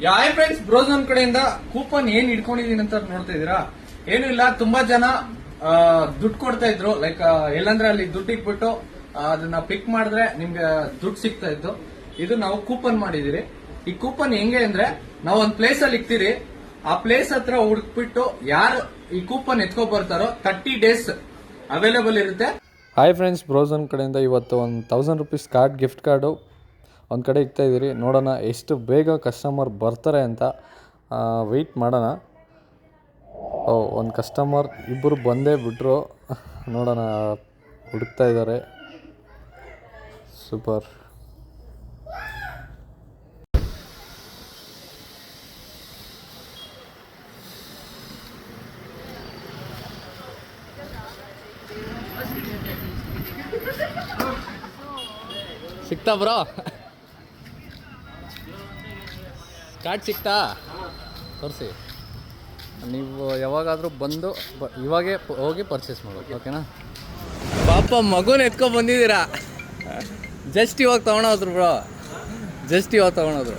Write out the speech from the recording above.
Hi friends, ಬ್ರೋಝೋನ್ ಕಡೆಯಿಂದ coupon ಏನ್ ಇಟ್ಕೊಂಡಿದೀನಿ ಅಂತ ನೋಡ್ತಾ ಇದೀರಾ. ಏನು ಇಲ್ಲ, ತುಂಬಾ ಜನ ದುಡ್ಡು ಕೊಡ್ತಾ ಇದ್ರು. ಲೈಕ್ ಎಲ್ಲಂದ್ರೆ ಅಲ್ಲಿ ದುಡ್ಡು ಇಟ್ಬಿಟ್ಟು ಅದನ್ನ ಪಿಕ್ ಮಾಡಿದ್ರೆ ನಿಮ್ಗೆ ದುಡ್ಡು ಸಿಗ್ತಾ ಇತ್ತು. ಇದು ನಾವು ಕೂಪನ್ ಮಾಡಿದಿರಿ. ಈ ಕೂಪನ್ ಹೆಂಗೆ ಅಂದ್ರೆ, ನಾವು ಒಂದ್ ಪ್ಲೇಸ್ ಅಲ್ಲಿ ಇಕ್ತೀರಿ, ಆ ಪ್ಲೇಸ್ ಹತ್ರ ಹುಡುಕ್ಬಿಟ್ಟು ಯಾರು ಈ ಕೂಪನ್ ಎತ್ಕೊ ಬರ್ತಾರೋ 30 days ಅವೈಲೇಬಲ್ ಇರುತ್ತೆ. ಹಾಯ್ ಫ್ರೆಂಡ್ಸ್, ಬ್ರೋಝೋನ್ ಕಡೆಯಿಂದ ಇವತ್ತು ಒಂದು 1000 ರೂಪೀಸ್ ಕಾರ್ಡ್, ಗಿಫ್ಟ್ ಕಾರ್ಡು ಒಂದು ಕಡೆ ಇಕ್ತಾ ಇದ್ದೀರಿ. ನೋಡೋಣ ಎಷ್ಟು ಬೇಗ ಕಸ್ಟಮರ್ ಬರ್ತಾರೆ ಅಂತ ವೆಯ್ಟ್ ಮಾಡೋಣ. ಒಂದು ಕಸ್ಟಮರ್ ಇಬ್ಬರು ಬಂದೇ ಬಿಟ್ಟರು. ನೋಡೋಣ, ಹುಡುಕ್ತಾ ಇದ್ದಾರೆ. ಸೂಪರ್. ಸಿಕ್ತಾ ಬ್ರೋ? ಕಾರ್ಡ್ ಸಿಕ್ತಾ? ತೋರಿಸಿ. ನೀವು ಯಾವಾಗಾದರೂ ಬಂದು ಇವಾಗೇ ಹೋಗಿ ಪರ್ಚೇಸ್ ಮಾಡೋದು, ಓಕೆನಾ? ಪಾಪ ಮಗುನ ಎತ್ಕೊಂಡು ಬಂದಿದ್ದೀರಾ. ಜಸ್ಟ್ ಇವಾಗ ತೊಗೊಳೋದ್ರು ಬ್ರೋ, ಜಸ್ಟ್ ಇವಾಗ ತೊಗೊಳೋದ್ರು.